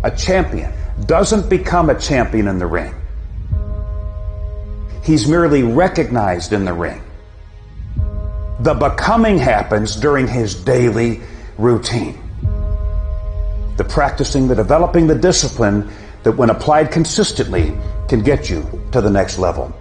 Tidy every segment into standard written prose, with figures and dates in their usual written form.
A champion doesn't become a champion in the ring. He's merely recognized in the ring. The becoming happens during his daily routine. The practicing, the developing, the discipline that when applied consistently can get you to the next level.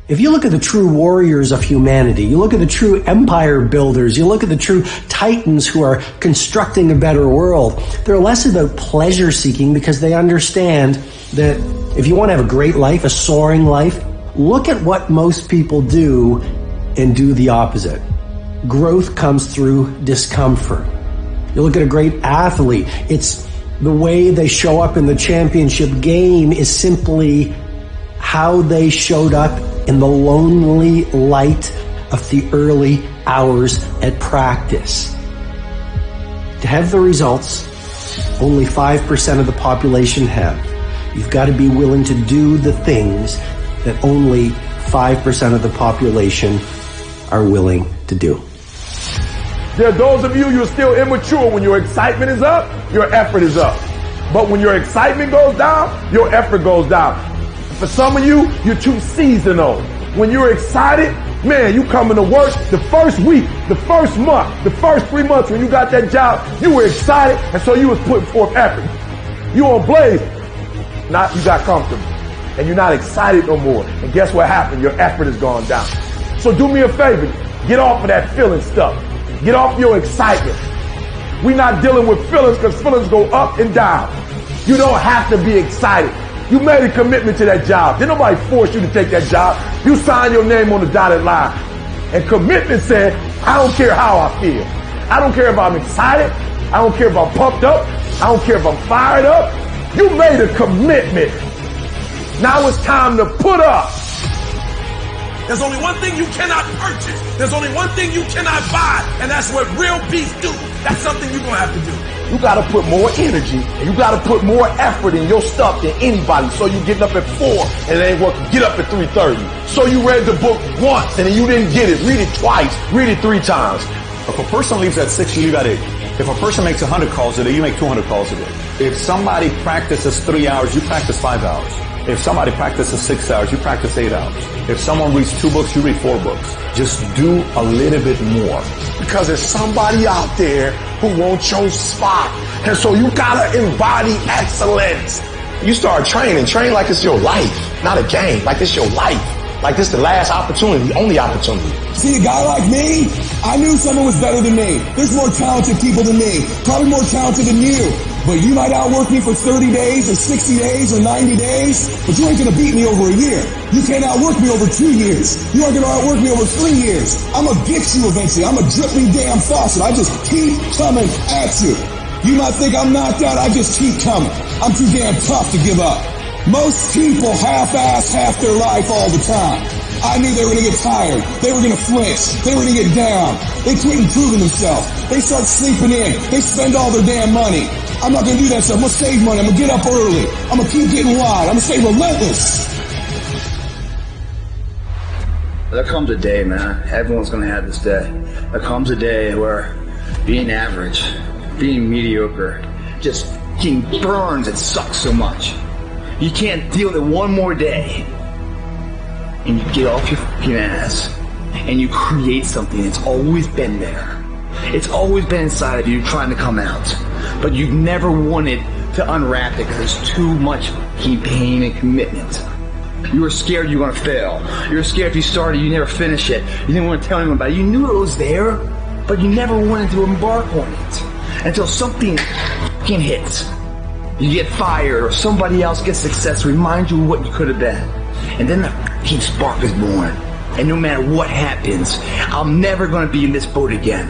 If you look at the true warriors of humanity, you look at the true empire builders, you look at the true titans who are constructing a better world, they're less about pleasure seeking because they understand that if you want to have a great life, a soaring life, look at what most people do and do the opposite. Growth comes through discomfort. You look at a great athlete, it's the way they show up in the championship game is simply how they showed up in the lonely light of the early hours at practice. To have the results only 5% of the population have, you've got to be willing to do the things that only 5% of the population are willing to do. There are those of you, you're still immature. When your excitement is up, your effort is up. But when your excitement goes down, your effort goes down. For some of you, you're too seasonal. When you're excited, man, you coming to work the first week, the first month, the first 3 months when you got that job, you were excited, and so you was putting forth effort. You on blaze. Not, you got comfortable. And you're not excited no more. And guess what happened? Your effort has gone down. So do me a favor. Get off of that feeling stuff. Get off your excitement. We're not dealing with feelings because feelings go up and down. You don't have to be excited. You made a commitment to that job. Didn't nobody force you to take that job. You signed your name on the dotted line. And commitment said, I don't care how I feel. I don't care if I'm excited. I don't care if I'm pumped up. I don't care if I'm fired up. You made a commitment. Now it's time to put up. There's only one thing you cannot purchase. There's only one thing you cannot buy, and that's what real beef do. That's something you're gonna have to do. You gotta put more energy, and you gotta put more effort in your stuff than anybody. So you getting up at 4 and it ain't working. Get up at 3:30. So you read the book once and then you didn't get it. Read it twice. Read it 3 times. If a person leaves at 6, you leave at 8. If a person makes 100 calls a day, you make 200 calls a day. If somebody practices 3 hours, you practice 5 hours. If somebody practices 6 hours, you practice 8 hours. If someone reads 2 books, you read 4 books. Just do a little bit more. Because there's somebody out there who wants your spot. And so you gotta embody excellence. You start training. Train like it's your life, not a game. Like it's your life. Like this the last opportunity, the only opportunity. See, a guy like me, I knew someone was better than me. There's more talented people than me. Probably more talented than you. But you might outwork me for 30 days or 60 days or 90 days, but you ain't gonna beat me over a year. You can't outwork me over 2 years. You aren't gonna outwork me over 3 years. I'm gonna get you eventually. I'm a dripping damn faucet. I just keep coming at you. You might think I'm knocked out. I just keep coming. I'm too damn tough to give up. Most people half-ass half their life all the time. I knew they were gonna get tired. They were gonna flinch. They were gonna get down. They quit improving themselves. They start sleeping in. They spend all their damn money. I'm not gonna do that stuff. I'm gonna save money. I'm gonna get up early. I'm gonna keep getting wide. I'm gonna stay relentless. There comes a day, man. Everyone's gonna have this day. There comes a day where being average, being mediocre, just getting burns and sucks so much. You can't deal with it one more day. And you get off your fucking ass and you create something that's always been there. It's always been inside of you trying to come out. But you've never wanted to unwrap it because there's too much fucking pain and commitment. You were scared you were going to fail. You were scared if you started, you never finish it. You didn't want to tell anyone about it. You knew it was there, but you never wanted to embark on it. Until something fucking hits. You get fired or somebody else gets success, remind you of what you could have been. And then the fucking spark is born. And no matter what happens, I'm never going to be in this boat again.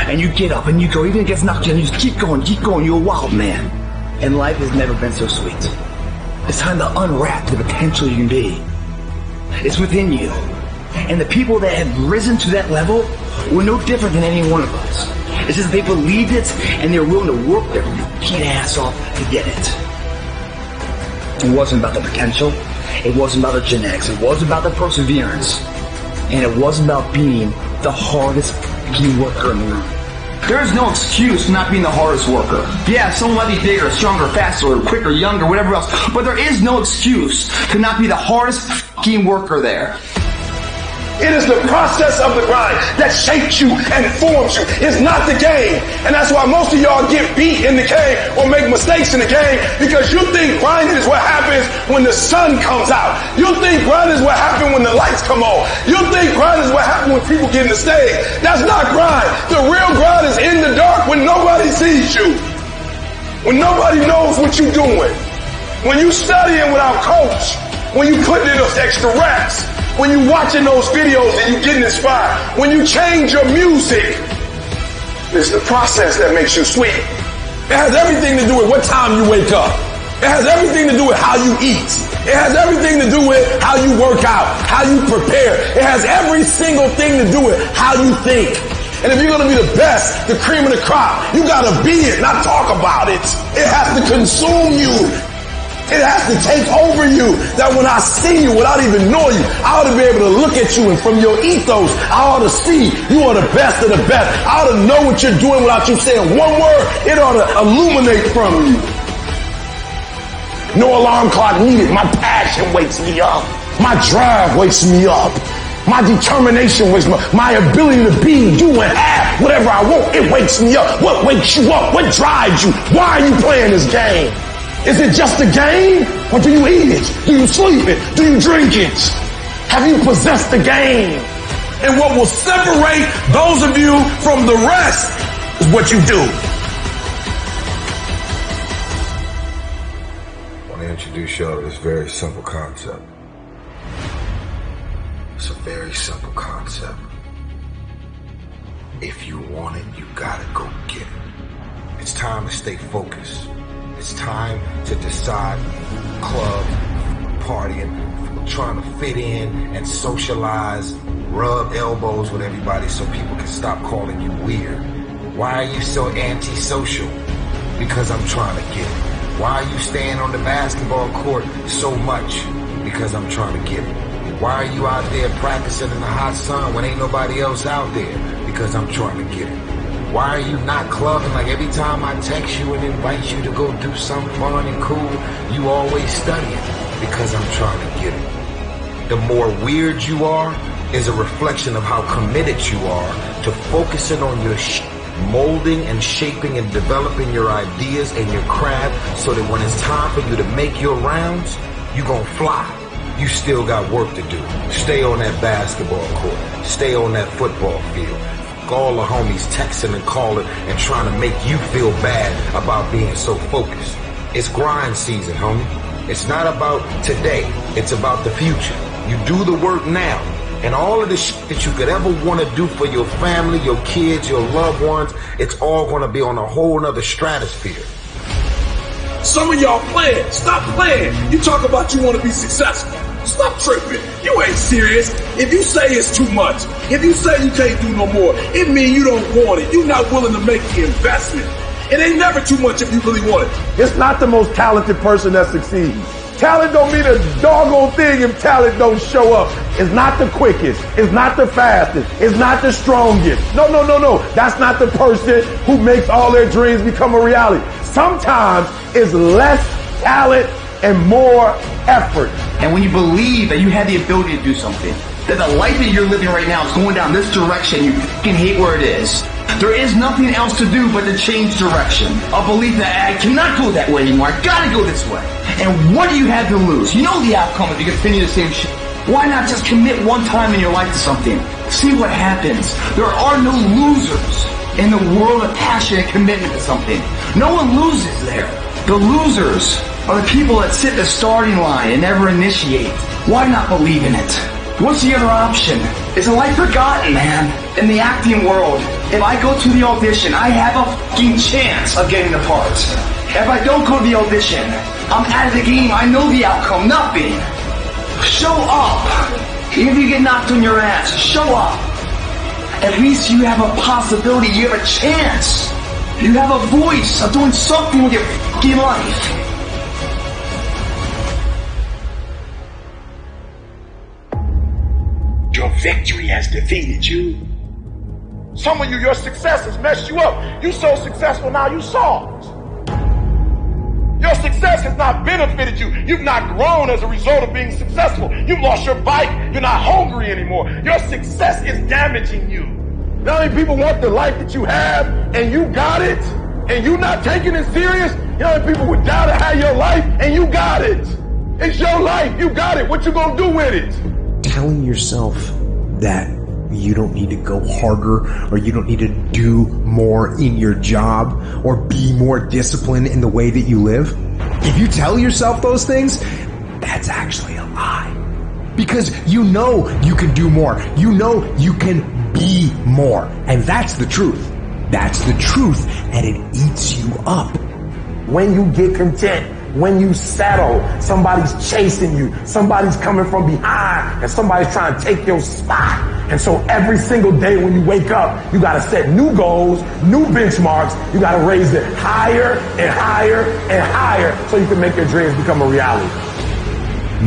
And you get up and you go, even if it gets knocked down, you just keep going, you're a wild man. And life has never been so sweet. It's time to unwrap the potential you can be. It's within you. And the people that have risen to that level were no different than any one of us. It's just they believed it and they were willing to work their fucking ass off to get it. It wasn't about the potential. It wasn't about the genetics. It wasn't about the perseverance. And it wasn't about being the hardest fucking worker in the room. There is no excuse for not being the hardest worker. Yeah, someone might be bigger, stronger, faster, quicker, younger, whatever else, but there is no excuse to not be the hardest fucking worker there. It is the process of the grind that shapes you and forms you. It's not the game. And that's why most of y'all get beat in the game or make mistakes in the game, because you think grinding is what happens when the sun comes out. You think grinding is what happens when the lights come on. You think grinding is what happens when people get in the stage. That's not grind. The real grind is in the dark when nobody sees you. When nobody knows what you're doing. When you studying without coach. When you putting in those extra reps. When you watching those videos and you getting inspired. When you change your music. It's the process that makes you sweet. It has everything to do with what time you wake up. It has everything to do with how you eat. It has everything to do with how you work out, how you prepare. It has every single thing to do with how you think. And if you're going to be the best, the cream of the crop, you got to be it, not talk about it. It has to consume you. It has to take over you, that when I see you without even knowing you, I ought to be able to look at you, and from your ethos, I ought to see you are the best of the best. I ought to know what you're doing without you saying one word. It ought to illuminate from you. No alarm clock needed. My passion wakes me up. My drive wakes me up. My determination wakes me up. My ability to be, do, and have whatever I want, it wakes me up. What wakes you up? What drives you? Why are you playing this game? Is it just a game? Or do you eat it? Do you sleep it? Do you drink it? Have you possessed the game? And what will separate those of you from the rest is what you do. I want to introduce y'all to this very simple concept. It's a very simple concept. If you want it, you gotta go get it. It's time to stay focused. It's time to decide club, partying, trying to fit in and socialize, rub elbows with everybody so people can stop calling you weird. Why are you so antisocial? Because I'm trying to get it. Why are you staying on the basketball court so much? Because I'm trying to get it. Why are you out there practicing in the hot sun when ain't nobody else out there? Because I'm trying to get it. Why are you not clubbing? Like every time I text you and invite you to go do something fun and cool, you always studying. Because I'm trying to get it. The more weird you are is a reflection of how committed you are to focusing on your molding and shaping and developing your ideas and your craft so that when it's time for you to make your rounds, you gonna fly. You still got work to do. Stay on that basketball court. Stay on that football field. All the homies texting and calling and trying to make you feel bad about being so focused. It's grind season, homie. It's not about today. It's about the future. You do the work now. And all of the shit that you could ever want to do for your family, your kids, your loved ones, it's all going to be on a whole nother stratosphere. Some of y'all playing. Stop playing. You talk about you want to be successful. Stop tripping. You ain't serious. If you say it's too much, if you say you can't do no more, it means you don't want it. You're not willing to make the investment. It ain't never too much if you really want it. It's not the most talented person that succeeds. Talent don't mean a doggone thing if talent don't show up. It's not the quickest. It's not the fastest. It's not the strongest. No. That's not the person who makes all their dreams become a reality. Sometimes it's less talent and more effort. And when you believe that you have the ability to do something, that the life that you're living right now is going down this direction, you fucking hate where it is. There is nothing else to do but to change direction. A belief that I cannot go that way anymore. I gotta go this way. And what do you have to lose? You know the outcome if you continue the same shit. Why not just commit one time in your life to something? See what happens. There are no losers in the world of passion and commitment to something. No one loses there. The losers are the people that sit the starting line and never initiate. Why not believe in it? What's the other option? Is a life forgotten, man? In the acting world, if I go to the audition, I have a fucking chance of getting the part. If I don't go to the audition, I'm out of the game. I know the outcome. Nothing. Show up. Even if you get knocked on your ass, show up. At least you have a possibility. You have a chance. You have a voice of doing something with your fucking life. Your victory has defeated you. Some of you, your success has messed you up. You so successful now, you soft. Your success has not benefited you. You've not grown as a result of being successful. You've lost your bite. You're not hungry anymore. Your success is damaging you. Not many people want the life that you have, and you got it, and you not taking it serious. You know, people would die to have your life, and you got it. It's your life. You got it. What you gonna do with it? Telling yourself that you don't need to go harder, or you don't need to do more in your job, or be more disciplined in the way that you live. If you tell yourself those things, that's actually a lie. Because you know you can do more. You know you can be more. And that's the truth. That's the truth, and it eats you up. When you get content, when you settle, somebody's chasing you, somebody's coming from behind, and somebody's trying to take your spot. And so every single day when you wake up, you gotta set new goals, new benchmarks. You gotta raise it higher and higher and higher so you can make your dreams become a reality.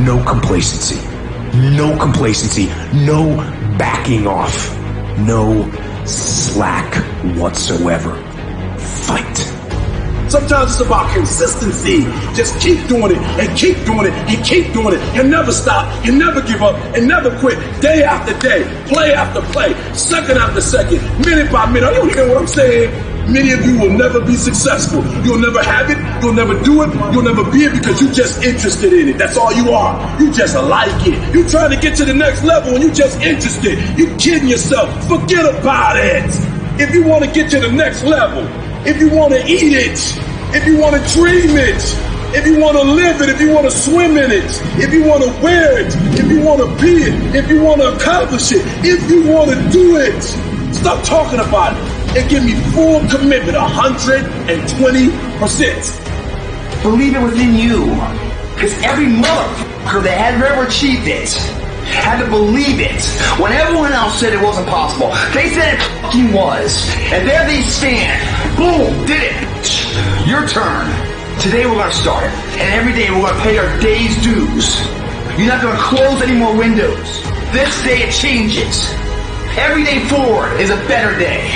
No complacency. No complacency. No backing off. No slack whatsoever. Fight. Sometimes it's about consistency. Just keep doing it and keep doing it and keep doing it and never stop and never give up and never quit. Day after day, play after play, second after second, minute by minute. Are you hearing what I'm saying? Many of you will never be successful. You'll never have it. You'll never do it. You'll never be it because you're just interested in it. That's all you are. You just like it. You're trying to get to the next level and you're just interested. You're kidding yourself. Forget about it. If you want to get to the next level, if you want to eat it, if you want to dream it, if you want to live it, if you want to swim in it, if you want to wear it, if you want to be it, if you want to accomplish it, if you want to do it, stop talking about it and give me full commitment, 120%. Believe it within you. Because every motherfucker that had ever achieved it had to believe it when everyone else said it wasn't possible. They said it fucking was. And there they stand. Boom, did it. Your turn. Today we're going to start it. And every day we're going to pay our day's dues. You're not going to close any more windows. This day it changes. Every day forward is a better day.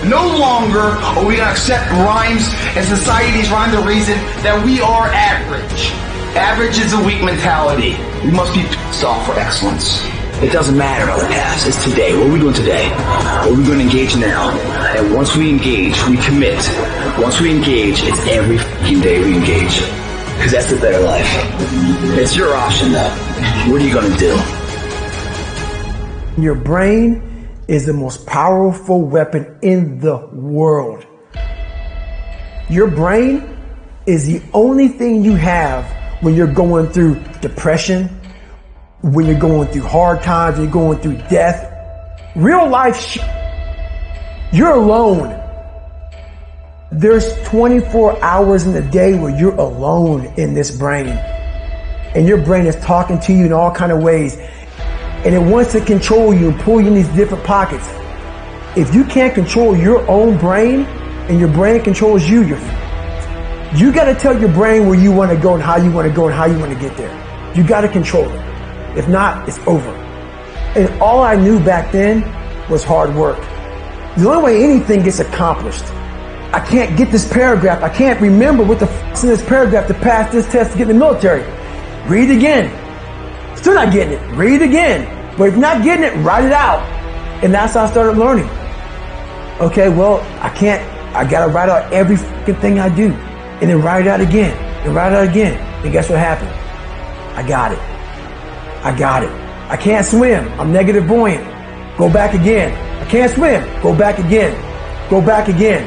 No longer are we going to accept rhymes and society's rhyme the reason that we are average. Average is a weak mentality. We must be pissed off for excellence. It doesn't matter about the past. It's today. What are we doing today? What are we going to engage now? And once we engage, we commit. Once we engage, it's every fucking day we engage. Because that's the better life. It's your option though. What are you going to do? Your brain is the most powerful weapon in the world. Your brain is the only thing you have when you're going through depression, when you're going through hard times, when you're going through death. Real life, you're alone. There's 24 hours in the day where you're alone in this brain. And your brain is talking to you in all kinds of ways. And it wants to control you and pull you in these different pockets. If you can't control your own brain and your brain controls you, you got to tell your brain where you want to go and how you want to go and how you want to get there. You got to control it. If not, it's over. And all I knew back then was hard work. The only way anything gets accomplished. I can't get this paragraph. I can't remember what the f***'s in this paragraph to pass this test to get in the military. Read it again. Still not getting it. Read it again. But if you're not getting it, write it out. And that's how I started learning. Okay, well, I got to write out every fucking thing I do. And then write it out again, and write it out again. And guess what happened? I got it. I can't swim. I'm negative buoyant. Go back again. I can't swim. Go back again. Go back again.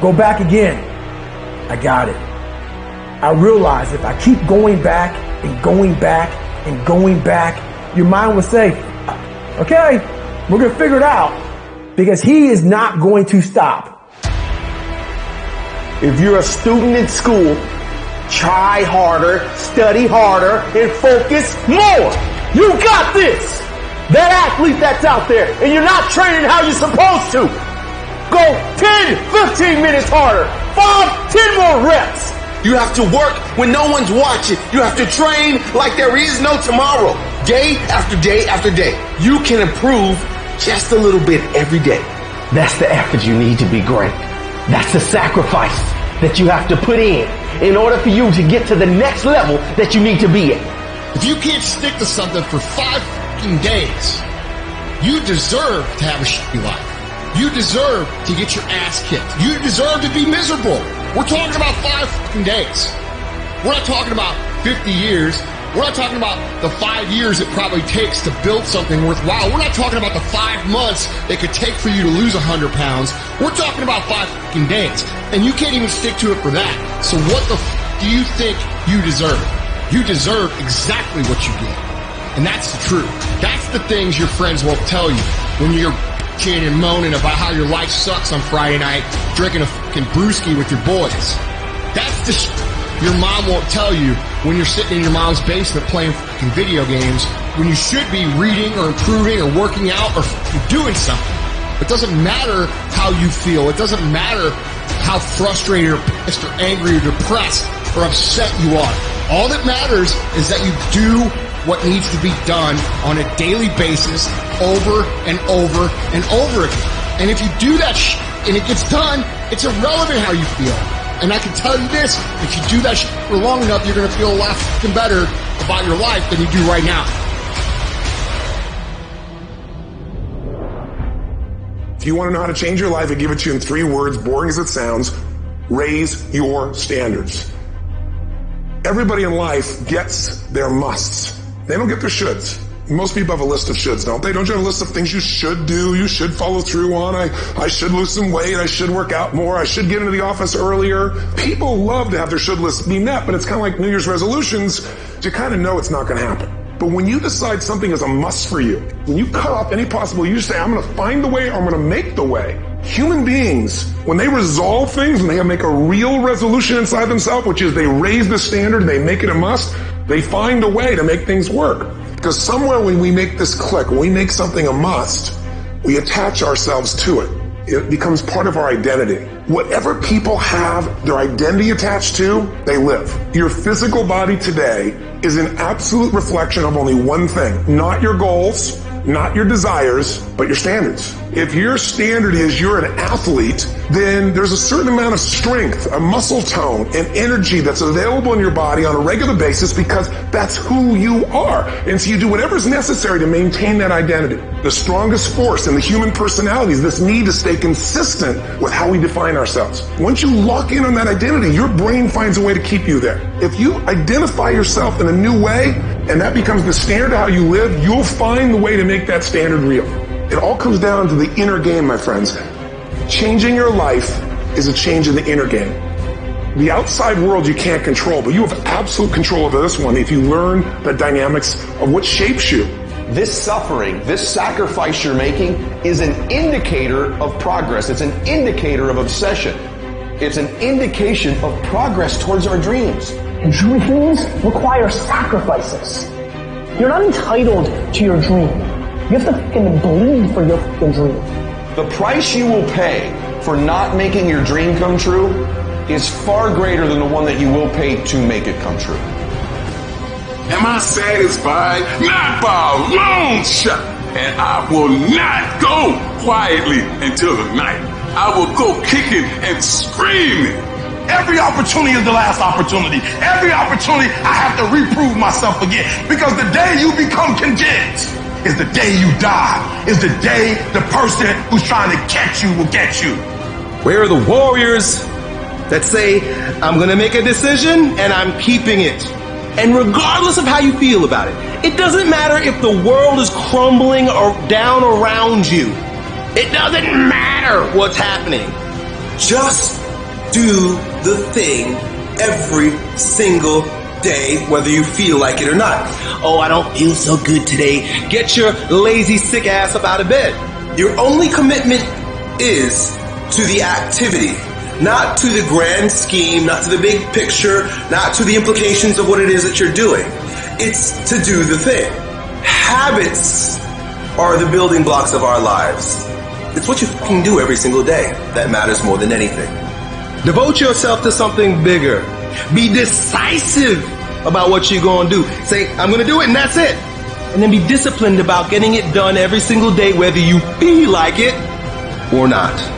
Go back again. I got it. I realized if I keep going back and going back and going back, your mind will say, okay, we're going to figure it out. Because he is not going to stop. If you're a student in school, try harder, study harder, and focus more. You got this. That athlete that's out there, and you're not training how you're supposed to. Go 10, 15 minutes harder. 5, 10 more reps. You have to work when no one's watching. You have to train like there is no tomorrow. Day after day after day. You can improve just a little bit every day. That's the effort you need to be great. That's the sacrifice that you have to put in order for you to get to the next level that you need to be at. If you can't stick to something for 5 fucking days, you deserve to have a shitty life. You deserve to get your ass kicked. You deserve to be miserable. We're talking about 5 fucking days. We're not talking about 50 years. We're not talking about the 5 years it probably takes to build something worthwhile. We're not talking about the 5 months it could take for you to lose 100 pounds. We're talking about 5 fucking days. And you can't even stick to it for that. So what the do you think you deserve? You deserve exactly what you get. And that's the truth. That's the things your friends won't tell you when you're bitching and moaning about how your life sucks on Friday night, drinking a fucking brewski with your boys. That's the your mom won't tell you when you're sitting in your mom's basement playing fucking video games when you should be reading or improving or working out or doing something. It doesn't matter how you feel. It doesn't matter how frustrated or pissed or angry or depressed or upset you are. All that matters is that you do what needs to be done on a daily basis over and over and over again. And if you do that and it gets done, it's irrelevant how you feel. And I can tell you this, if you do that for long enough, you're going to feel a lot fucking better about your life than you do right now. If you want to know how to change your life, I give it to you in 3 words, boring as it sounds: raise your standards. Everybody in life gets their musts. They don't get their shoulds. Most people have a list of shoulds, don't they? Don't you have a list of things you should do, you should follow through on? I should lose some weight, I should work out more, I should get into the office earlier. People love to have their should lists be met, but it's kind of like New Year's resolutions. You kind of know it's not going to happen. But when you decide something is a must for you, when you cut off any possible, you say, I'm going to find the way, or I'm going to make the way. Human beings, when they resolve things, when they make a real resolution inside themselves, which is they raise the standard, they make it a must, they find a way to make things work. Because somewhere when we make this click, when we make something a must, we attach ourselves to it. It becomes part of our identity. Whatever people have their identity attached to, they live. Your physical body today is an absolute reflection of only one thing. Not your goals, not your desires, but your standards. If your standard is you're an athlete, then there's a certain amount of strength, a muscle tone, and energy that's available in your body on a regular basis because that's who you are. And so you do whatever's necessary to maintain that identity. The strongest force in the human personality is this need to stay consistent with how we define ourselves. Once you lock in on that identity, your brain finds a way to keep you there. If you identify yourself in a new way, and that becomes the standard of how you live, you'll find the way to make that standard real. It all comes down to the inner game, my friends. Changing your life is a change in the inner game. The outside world you can't control, but you have absolute control over this one if you learn the dynamics of what shapes you. This suffering, this sacrifice you're making is an indicator of progress. It's an indicator of obsession. It's an indication of progress towards our dreams. Dreams require sacrifices. You're not entitled to your dream. You have to fucking bleed for your fucking dream. The price you will pay for not making your dream come true is far greater than the one that you will pay to make it come true. Am I satisfied? Not by a long shot. And I will not go quietly until the night. I will go kicking and screaming. Every opportunity is the last opportunity. Every opportunity I have to reprove myself again. Because the day you become content is the day you die. Is the day the person who's trying to catch you will get you. Where are the warriors that say, I'm going to make a decision and I'm keeping it? And regardless of how you feel about it, it doesn't matter if the world is crumbling or down around you. It doesn't matter what's happening. Just do the thing every single day, whether you feel like it or not. Oh, I don't feel so good today. Get your lazy, sick ass up out of bed. Your only commitment is to the activity, not to the grand scheme, not to the big picture, not to the implications of what it is that you're doing. It's to do the thing. Habits are the building blocks of our lives. It's what you fucking do every single day that matters more than anything. Devote yourself to something bigger. Be decisive about what you're going to do. Say, I'm going to do it, and that's it. And then be disciplined about getting it done every single day, whether you feel like it or not.